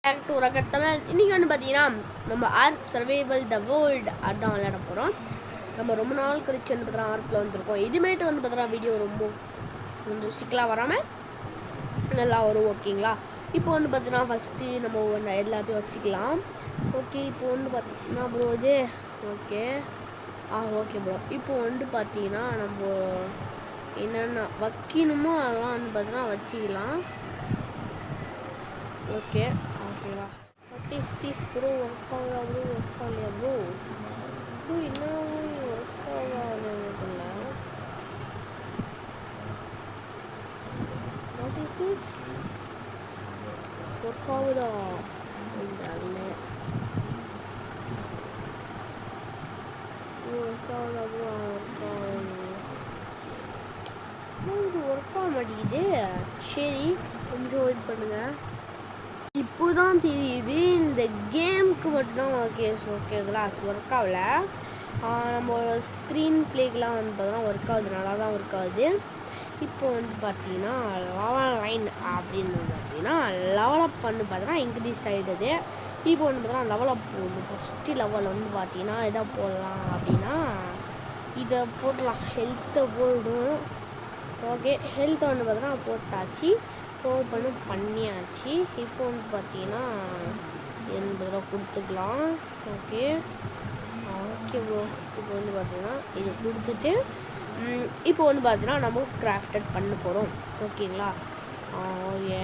Back to rugged Tamil. இன்றைக்கி வந்து பார்த்தீங்கன்னா நம்ம ஆர்க் சர்வைவல் த வேர்ல்டு அதுதான் விளையாட போகிறோம். நம்ம ரொம்ப நாள் கழிச்சு வந்து பார்த்தீங்கன்னா ஆர்க்கில் வந்துருக்கோம். இதுமேட்டு வந்து பார்த்தீங்கன்னா வீடியோ ரொம்ப கொஞ்சம் சிக்கலாக வராமல் நல்லா வரும். ஓகேங்களா? இப்போ வந்து பார்த்தீங்கன்னா ஃபஸ்ட்டு நம்ம ஒன்று எல்லாத்தையும் வச்சுக்கலாம். ஓகே, இப்போ வந்து பார்த்தீங்கன்னா ப்ரோ இது ஓகே ஓகே ப்ரோ. இப்போ வந்து பார்த்தீங்கன்னா நம்ம என்னென்ன வைக்கணுமோ அதெல்லாம் வந்து பார்த்தீங்கன்னா வச்சுக்கலாம். ஓகே ஓகேவா? What is this bro? Work ஆகுதா ப்ரோ? ஒர்க் ஆகலையா ப்ரோ? ப்ரோ என்ன ஒர்க் ஆகாதுல? What is this? ஒர்க் ஆகுதா? இந்த ஒர்க் ஆகுதா ப்ரோ? ஒர்க் ஆகுது. இது ஒர்க் ஆக மாட்டேங்குது. சரி, கொஞ்சம் வெயிட் பண்ணுங்கள். இப்போ தான் தெரியுது இந்த கேமுக்கு மட்டும்தான் ஓகேங்களா ஒர்க் ஆகல. நம்ம ஸ்க்ரீன் பிளேக்கெலாம் வந்து பார்த்தோன்னா ஒர்க் ஆகுது, நல்லா தான் ஒர்க் ஆகுது. இப்போ வந்து பார்த்தீங்கன்னா லெவல் 9 அப்படின்னு பார்த்தீங்கன்னா லெவலப் வந்து பார்த்தீங்கன்னா இன்க்ரீஸ் ஆகிடுது. இப்போ வந்து பார்த்தீங்கன்னா லெவலப் போடணும். ஃபஸ்ட்டு லெவல் வந்து பார்த்தீங்கன்னா எதை போடலாம் அப்படின்னா இதை போடலாம். ஹெல்த்தை போடணும். ஓகே, ஹெல்த்தை வந்து பார்த்தீங்கன்னா போட்டாச்சு, ஓப்பன் பண்ணியாச்சு. இப்போ வந்து பார்த்தீங்கன்னா 80 ரூபா கொடுத்துக்கலாம். Okay okay bro. இப்போ வந்து பார்த்தீங்கன்னா இது கொடுத்துட்டு இப்போ வந்து பார்த்தீங்கன்னா நம்ம கிராஃப்டட் பண்ண போகிறோம். ஓகேங்களா? ஓகே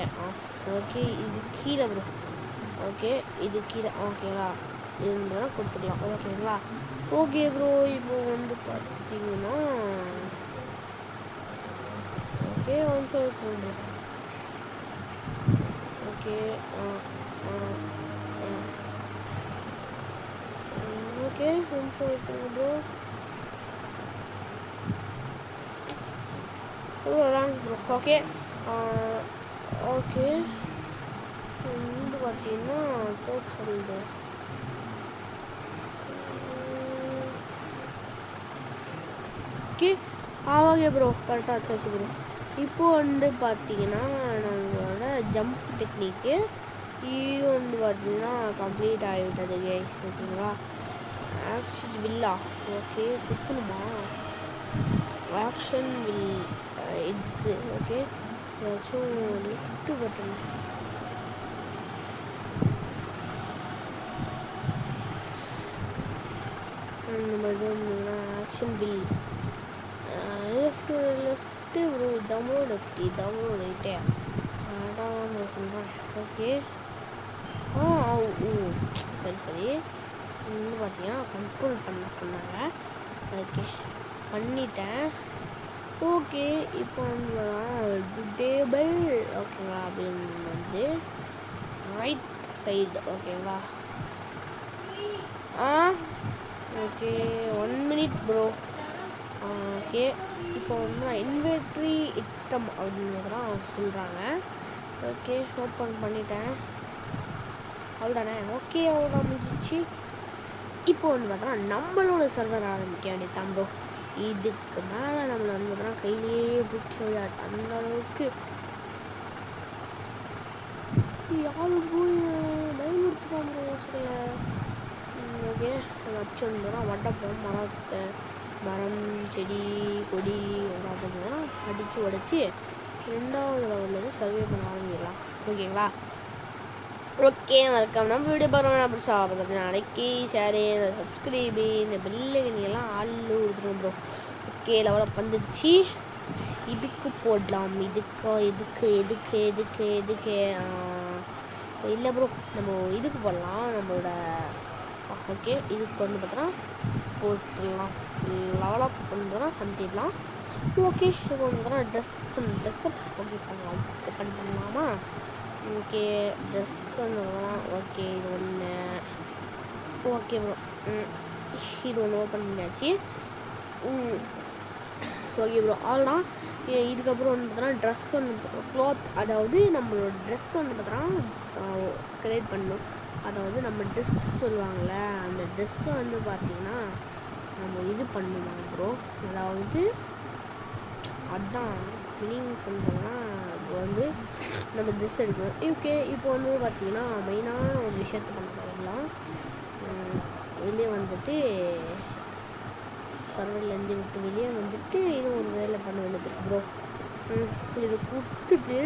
ஓகே, இது கீழே ப்ரோ. ஓகே, இது கீழே. ஓகேங்களா? இருந்தாலும் கொடுத்துக்கலாம். ஓகேங்களா? Okay bro. இப்போ வந்து பார்த்தீங்கன்னா ஓகே போடுறோம். Okay okay bro. Okay okay வந்து பார்த்தீங்கன்னா டோட்டல் ஓகே ஓகே ப்ரோ, கரெக்டாக வச்சாச்சு ப்ரோ. இப்போது வந்து பார்த்தீங்கன்னா நம்மளோட ஜம்ப் டெக்னிக்கு இது வந்து பார்த்தீங்கன்னா கம்ப்ளீட் ஆகிவிட்டது கைஸ். ஓகேங்களா? ஆக்ஷன் வில்லா. ஓகே, குத்தணுமா? ஆக்ஷன் வில் எட்ஸு. ஓகே, ஏதாச்சும் lift button. Action will left bro. Download ரைட்டே அதான் பண்ணுறேன். ஓகே ஓ சரி இன்னும் பார்த்தீங்கன்னா கண்ட்ரோல் பண்ண சொன்னாங்க. ஓகே பண்ணிட்டேன். ஓகே, இப்போ வந்து டேபிள். ஓகேங்களா? அப்படின்னு வந்து ரைட் சைடு. ஓகேங்களா? Okay 1 minute bro. ஓகே, இப்போ வந்து இன்வெர்ட்ரி சிஸ்டம் அப்படின்னு தான் சொல்கிறாங்க. ஓகே, ஓப்பன் பண்ணிட்டேன். அவ்வளோதானே? ஓகே, அவ்வளோதான் முடிஞ்சிச்சு. இப்போ வந்து பார்த்தோன்னா நம்மளோட சர்வர் ஆரம்பிக்க வேண்டியது ப்ரோ. இதுக்கு மேலே நம்மளை வந்து பார்த்தோன்னா கையிலேயே பிடிக்க விளையாடு அந்த அளவுக்கு யாரும் போய் பயமுறுத்துதான் ப்ரோ சொல்ல. ஓகே, வச்சு வந்துடும். வட்டப்போம் மரம் செடி கொடி எல்லாத்தையும் அடித்து உடச்சி 2வது லெவலில் சர்வே பண்ண ஆரம்பிக்கலாம். ஓகேங்களா? ஓகே, வணக்கம். நம்ம வீடியோ பாருங்கள். அப்படி சாப்பிட்றது நாளைக்கு ஷேரு சப்ஸ்கிரைபு இந்த பில்லு நீங்கள்லாம் ஆள் கொடுத்துருவோம் ப்ரோ. ஓகே, லெவலப் வந்துடுச்சு. இதுக்கு போடலாம். எதுக்கு இல்லை ப்ரோ, நம்ம இதுக்கு போடலாம். நம்மளோட ஓகே, இதுக்கு வந்து பார்த்தோன்னா போட்டுடலாம். லெவலப் பண்ணுறதுனா பண்ணிடலாம். ஓகே, இப்போ வந்து பார்த்தோன்னா ட்ரெஸ்ஸப் ஓகே பண்ணலாம். ஓப்பன் பண்ணலாமா? ஓகே, ட்ரெஸ் வந்துடலாம். ஓகே, இது ஒன்று. ஓகே ப்ரோ, இது ஒன்று ஓப்பன் பண்ணியாச்சு. ஓகே ப்ரோ, அவ்வளோதான். இதுக்கப்புறம் வந்து பார்த்தோன்னா ட்ரெஸ் வந்து க்ளாத், அதாவது நம்மளோட ட்ரெஸ் வந்து பார்த்தோன்னா க்ரியேட் பண்ணணும். அதாவது நம்ம ட்ரெஸ் சொல்லுவாங்கள்ல, அந்த ட்ரெஸ்ஸை வந்து பார்த்திங்கன்னா நம்ம இது பண்ணணும் ப்ரோ. அதாவது அதுதான் மீனிங் சொல்கிறோம்னா வந்து நம்ம ட்ரெஸ் எடுக்கணும். ஓகே, இப்போ வந்து பார்த்தீங்கன்னா மெயினான ஒரு விஷயத்தை பண்ண போயிடலாம். வெளியே வந்துட்டு சர்வர்லேருந்து விட்டு வெளியே வந்துட்டு இன்னும் ஒரு வேலை பண்ண வேண்டியது ப்ரோ. இதை கொடுத்துட்டு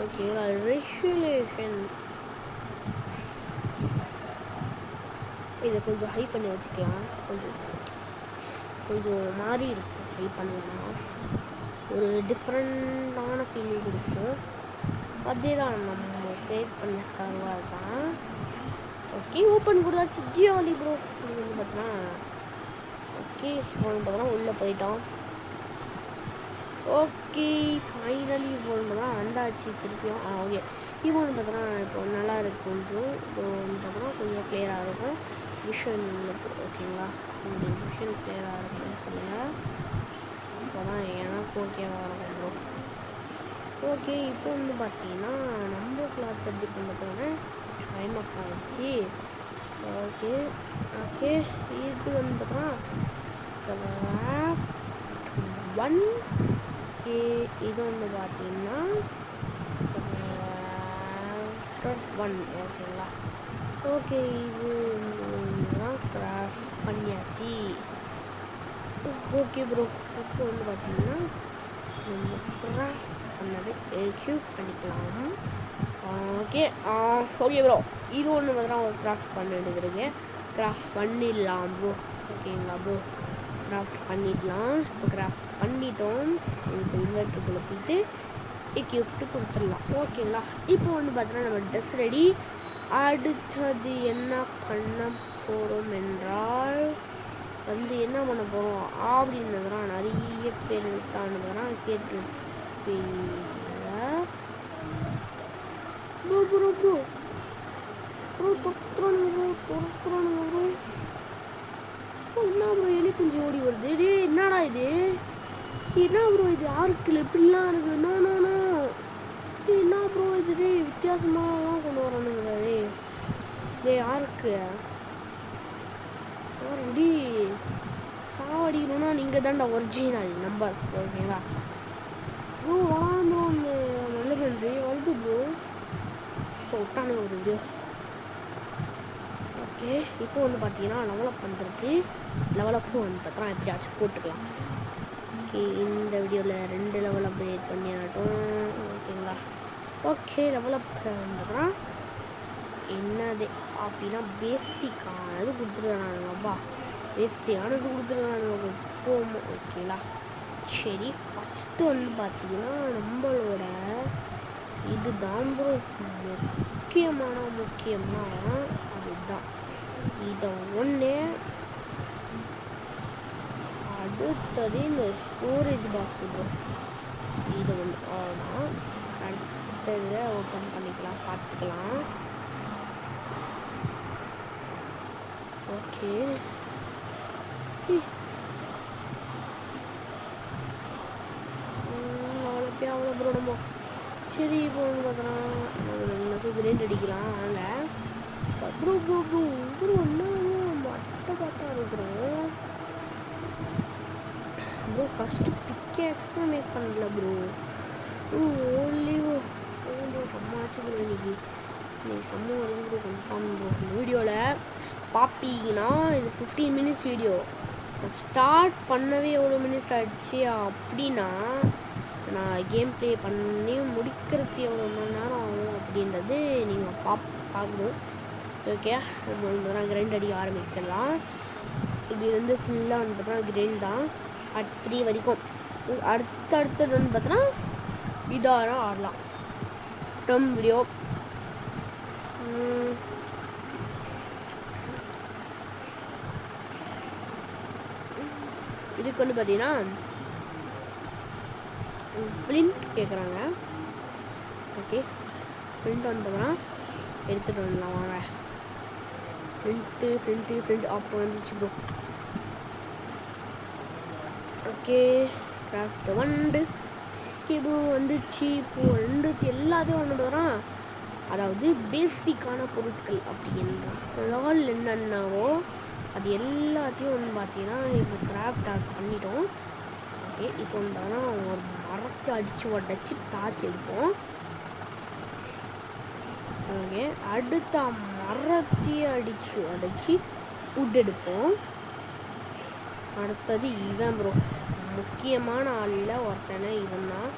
ஓகேங்களா, ரெகுலேஷன் இதை கொஞ்சம் ஹை பண்ணி வச்சுக்கலாம். கொஞ்சம் மாறி இருக்கும். ஹை பண்ணலாம், ஒரு டிஃப்ரெண்ட்டான ஃபீலிங் கொடுக்கும். அதே தான் நம்ம க்ரியேட் பண்ண சர்வர் தான். ஓகே, ஓப்பன் கொடுத்தாச்சு. ஜியாலி ப்ரோ. இது வந்து பார்த்தீங்கன்னா ஓகே, ஃபோன் பார்த்தோன்னா உள்ளே போயிட்டோம். ஓகே, ஃபைனலி ஃபோன் பார்த்தா வந்தாச்சு திருப்பியும். ஓகே, இப்போ வந்து பார்த்தோன்னா இப்போ நல்லா இருக்குது. கொஞ்சம் இப்போ வந்து பார்த்தோன்னா கொஞ்சம் கிளியராக இருக்கும் விஷன் உங்களுக்கு. ஓகேங்களா, உங்களுக்கு விஷன் கிளியராக இருக்குன்னு சொல்லுங்கள். இப்போ தான் எனக்கு ஓகேவாக இருக்கும் ப்ரோ. ஓகே, இப்போ வந்து பார்த்தீங்கன்னா நம்ம கிளாத் எப்படி பண்ணுறதுன்னா டைம் அப் ஆகிடுச்சு. ஓகே ஓகே, இது வந்து பார்த்தோன்னா கிராஃப்ட் 1. இது வந்து பார்த்தீங்கன்னா கிராஃப்ட் 1. ஓகேங்களா, ஓகே, இது தான் கிராஃப்ட் பண்ணியாச்சு. ஓகே ப்ரோ, இப்போ வந்து பார்த்தீங்கன்னா நம்ம கிராஃப்ட் பண்ணது எக்யூப் பண்ணிக்கலாம். ஓகே ஓகே ப்ரோ, இது ஒன்று பார்த்தா ஒரு கிராஃப்ட் பண்ணிடுறீங்க. கிராஃப்ட் பண்ணிடலாம் ப்ரோ. ஓகேங்களா ப்ரோ, கிராஃப்ட் பண்ணிடலாம். இப்போ கிராஃப்ட் பண்ணிட்டோம். இப்போ இன்வெர்ட்டருக்குள்ளே போயிட்டு எக்யூப்ட்டு கொடுத்துடலாம். ஓகேங்களா, இப்போ வந்து பார்த்தீங்கன்னா நம்ம ட்ரெஸ் ரெடி. அடுத்தது என்ன பண்ண போகிறோம் என்றால் வந்து என்ன பண்ண போகிறோம் அப்படின்றதுலாம் நிறைய பேர் தானதுலாம் கேட்டுருப்பீங்க. ப்ரோ ப்ரோ ப்ரோ ப்ரோ துரத்துறானுங்க ப்ரோ. என்ன ப்ரோ எலி குஞ்சு ஓடி வருது? டே என்னடா இது? என்ன ப்ரோ இது? ஆர்க்கில் எப்படிலாம் இருக்குது? நோ நோ நோ, என்ன ப்ரோ இது? டே வித்தியாசமாகலாம் கொண்டு வரானுங்க. டே ஆர்க்கு ஆல்ரெடி சாவடிக்கணும்னா நீங்கள் தான்டா ஒரிஜினல் நம்பர். ஓகேங்களா ப்ரோ, வராமல் அந்த நல்ல நன்றி வருது ப்ரோ. இப்போ விட்டானுங்க ஒரு வீடியோ. ஓகே, இப்போ வந்து பார்த்தீங்கன்னா லெவலப் பண்ணுறதுக்கு லெவலப்பும் வந்து பார்த்தா எப்படியாச்சும் போட்டுக்கலாம். ஓகே, இந்த வீடியோவில் 2 லெவல் அப்டேட் பண்ணியாட்டும். ஓகேங்களா, ஓகே, லெவலப் வந்துடுறா என்னது அப்படின்னா பேசிக்கானது கொடுத்துருக்கானுங்கப்பா. பேசிக்கானது கொடுத்துருக்கானுங்க போகும். ஓகேங்களா, சரி, ஃபஸ்ட்டு வந்து பார்த்தீங்கன்னா நம்மளோட இதுதான் ப்ரோ முக்கியமாக அதுதான். இதை ஒன்று அடுத்தது இந்த ஸ்டோரேஜ் பாக்ஸு ப்ரோ. இதை வந்து ஆனால் அடுத்தது ஓப்பன் பண்ணிக்கலாம், பார்த்துக்கலாம். ஓகே, அவ்வளோ ப்ரோ நம்ம. சரி, இப்போ வந்து பார்த்தோன்னா நம்ம கிரேண்ட் அடிக்கலாம். வாங்க ப்ரோ ப்ரோ ப்ரோ ப்ரோ இன்னும் பாட்டாக இருக்கிறோம் ப்ரோ. ஃபஸ்ட்டு பிக்கேக்ஸ் தான் மேக் பண்ணல ப்ரோ. ஓன்லி ப்ரோ செம்மாச்சு ப்ரோ. இன்னைக்கு செம்ம வருது ப்ரோ கன்ஃபார்ம் ப்ரோ. இந்த வீடியோவில் பார்ப்பீங்கன்னா இது 15 மினிட்ஸ் வீடியோ. ஸ்டார்ட் பண்ணவே எவ்வளோ மினிட்ஸ் ஆகிடுச்சு அப்படின்னா நான் கேம் ப்ளே பண்ணி முடிக்கிறதுக்கு எவ்வளோ மணி நேரம் ஆகும் அப்படின்றது நீங்கள் பார்க்கணும். ஓகே, நம்ம வந்து கிரைண்ட் அடிக்க ஆரம்பிச்சிடலாம். இது வந்து ஃபுல்லாக வந்து பார்த்தோன்னா கிரைண்ட் தான். 3 வரைக்கும் அடுத்தடுத்தது வந்து பார்த்தோன்னா இதார ஆடலாம். டம் வீடியோ இதுக்கு வந்து பார்த்தீங்கன்னா ஃப்ளிண்ட் கேட்குறாங்க. ஓகே, ஃப்ளிண்ட் வந்து பார்த்தோன்னா எடுத்துகிட்டு வந்துடலாம். வாங்க, ஃப்ளிண்ட் அப்போ வந்துச்சு ப்ரோ. ஓகே, கிராஃப்ட் 1 இப்போ வந்துச்சு. இப்போது 2 எல்லாத்தையும் ஒன்று வரான். அதாவது பேசிக்கான பொருட்கள் அப்படின்றால் என்னென்னாவோ அது எல்லாத்தையும் வந்து பார்த்தீங்கன்னா இப்போ கிராஃப்ட் பண்ணிட்டோம். ஓகே இப்போ வந்து ஒரு மரத்தை அடித்து உடச்சி டார்ச் எடுப்போம். ஓகே அடுத்த மரத்தையே அடித்து உடச்சி உட் எடுப்போம். அடுத்தது இவன் ப்ரோ, முக்கியமான ஆளில் ஒருத்தனை இவன் தான்.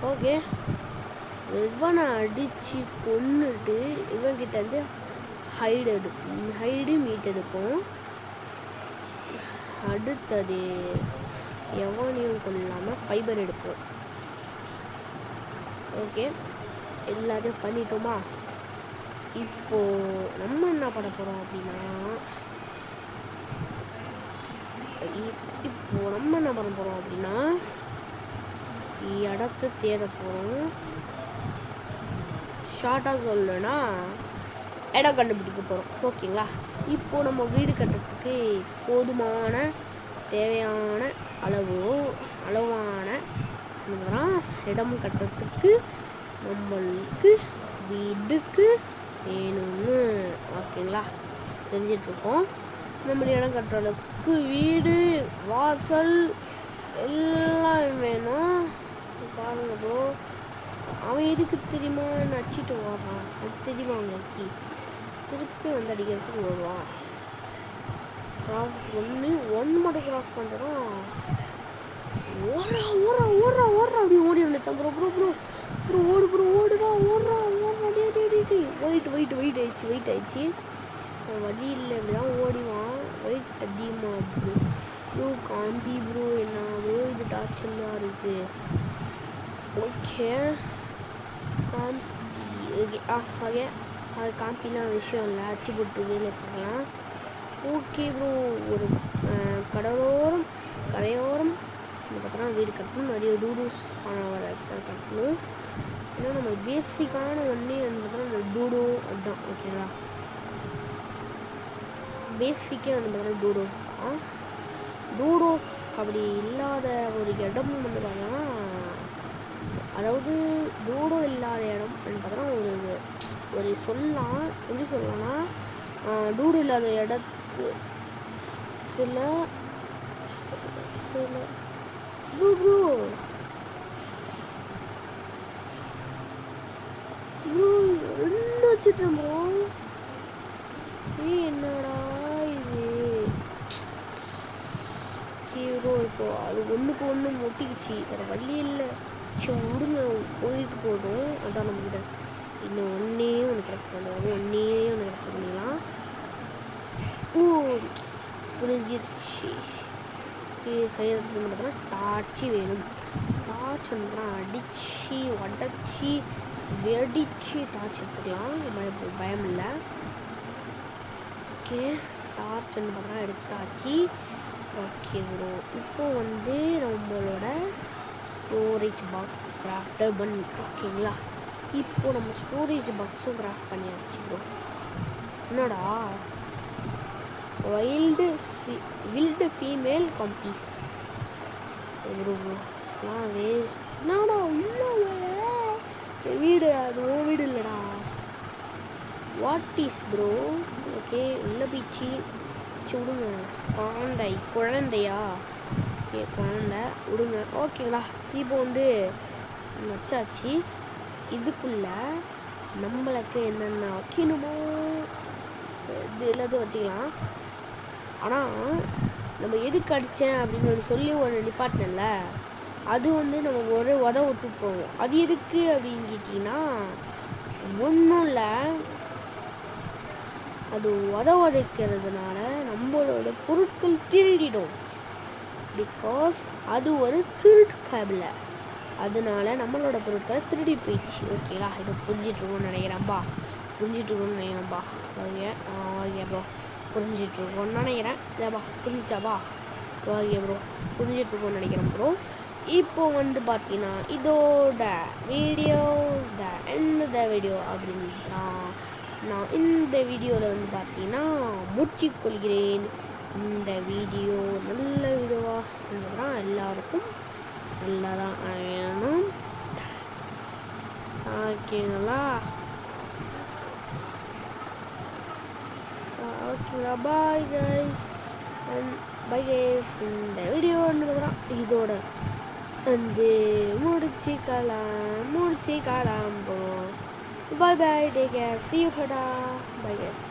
ஓகே இவனை அடித்து கொன்னுட்டு இவன்கிட்ட வந்து ஹைடு மீட் எடுப்போம். அடுத்தது எவனையும் கொள்ளாமல் ஃபைபர் எடுப்போம். ஓகே எல்லாத்தையும் பண்ணிட்டோமா? இப்போது நம்ம என்ன பண்ண போகிறோம் அப்படின்னா இடத்த தேட போகிறோம். ஷார்ட்டாக சொல்லணும்னா இடம் கண்டுபிடிக்க போகிறோம். ஓகேங்களா? இப்போது நம்ம வீடு கட்டுறதுக்கு போதுமான தேவையான அளவான இடம் கட்டுறதுக்கு நம்மளுக்கு வீடுக்கு வேணும்னு ஓகேங்களா தெரிஞ்சிட்ருக்கோம். நம்ம இடம் கட்டுற அளவுக்கு வீடு வாசல் எல்லாம் வேணும். பாருங்க ப்ரோ, அவன் எதுக்கு தெரியுமா நடிச்சிட்டு வரான்? அது தெரியுமா அவங்களுக்கு? திருப்பி வந்து அடிக்கிறதுக்கு வருவான். கிராஃப்ட் ஒன்று மட்டும் கிராஃப்ட் பண்ணுறான். ஓடுறா அப்படி ஓடி வந்துட்டான் ப்ரோ. ஓடுவா ஓடுறா வெயிட் ஆயிடுச்சு. வழி இல்லை, இப்படிதான் ஓடிவான். வெயிட் அதிகமாக ப்ரோ காம்பி ப்ரோ. என்ன ப்ரோ இது டார்ச்செல்லாம் இருக்குது. ஓகே காம்பி அது காம்பிலாம் விஷயம் இல்லை, அச்சு போட்டு வேலை பண்ணலாம். ஓகே ப்ரோ, ஒரு கரையோரம் இதுக்கப்புறம் வீடு கட்டணும். நிறைய டூடூஸ் கட்டணும். ஏன்னா நம்ம பேசிக்கான ஒன்றே அதுக்கப்புறம் இந்த டூடோ அதுதான். ஓகேங்களா? பேசிக்கே வந்து டூடோஸ் தான். டூடோஸ் அப்படி இல்லாத ஒரு இடம் வந்து பார்த்தோன்னா, அதாவது டூடோ இல்லாத இடம் பார்த்தோன்னா ஒரு சொல்லலாம். எப்படி சொல்லலாம்னா டூடோ இல்லாத இடத்து சில ப்ரோ ரெண்டு வச்சுட்டேன் ப்ரோ. என்னடா இது ஹீரோ? இப்போ அது ஒன்றுக்கு ஒன்று மொட்டிக்கிச்சு, வேறு வழி இல்லை. சரி விடுங்க, போயிட்டு போதும். அதான் நம்மக்கிட்ட இன்னும் ஒன்றே ஒன்று கரெக்ட் பண்ணிடலாம். ஓ புரிஞ்சிருச்சு. செய்யறதுக்கு மட்டும் டார்ச்சி வேணும். டார்ச் அடித்து உடச்சி வெடித்து டார்ச் எடுத்துக்கலாம். பயம் இல்லை. ஓகே டார்ச் பார்த்தா எடுத்தாச்சு. ஓகே ப்ரோ, இப்போது வந்து நம்மளோட ஸ்டோரேஜ் பாக்ஸ் கிராஃப்டை ஓகேங்களா? இப்போது நம்ம ஸ்டோரேஜ் பாக்ஸும் கிராஃப்ட் பண்ணியாச்சு ப்ரோ. என்னடா வில்டு ஃபீமேல் காம்பீஸ் ப்ரோ. என்னடா வீடு? அது வீடு இல்லைடா. What is bro? ஓகே உள்ள பீச்சு விடுங்க. குழந்தையா? ஓகே குழந்தை விடுங்க. ஓகேங்களா? இப்போ வந்து வச்சாச்சு. இதுக்குள்ள நம்மளுக்கு என்னென்ன வைக்கணுமோ இது எல்லாத்தையும் வச்சுக்கலாம். ஆனால் நம்ம எதுக்கு அடித்தேன் அப்படின்னு சொல்லி ஒரு டிபார்ட்மெண்ட்ல அது வந்து நம்ம ஒரு விட்டு போவோம். அது எதுக்கு அப்படின்னு கேட்டிங்கன்னா ஒன்றும் இல்லை, அது உதைக்கிறதுனால நம்மளோட பொருட்கள் திருடிடும். பிகாஸ் அது ஒரு திருட்டு கேபிள், அதனால நம்மளோட பொருட்களை திருடி போயிடுச்சு. ஓகேங்களா? இதை புரிஞ்சிட்ருக்கோன்னு நினைக்கிறேன்ப்பா. ஓகே ப்ரோ புரிஞ்சிட்ருக்கோன்னு நினைக்கிறேன். இல்லைப்பா புரிஞ்சிச்சாப்பா? ஓகே ப்ரோ புரிஞ்சிட்ருக்கோன்னு நினைக்கிறேன் ப்ரோ. இப்போ வந்து பார்த்தீங்கன்னா இதோட வீடியோ இந்த வீடியோ அப்படின்னா நான் இந்த வீடியோவில் வந்து பார்த்தீங்கன்னா முடிச்சுக்கொள்கிறேன். இந்த வீடியோ நல்ல வீடியோவாக இருந்ததுன்னா எல்லாருக்கும் நல்லா தான் வேணும். ஓகேங்களா? ஓகேங்களா? Bye guys. And bye guys இந்த வீடியோ இதோட வந்து முடிச்சிக்கலாம் போகிறோம். Bye bye, take care, see you, tada, bye guys,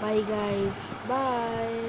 bye guys, bye.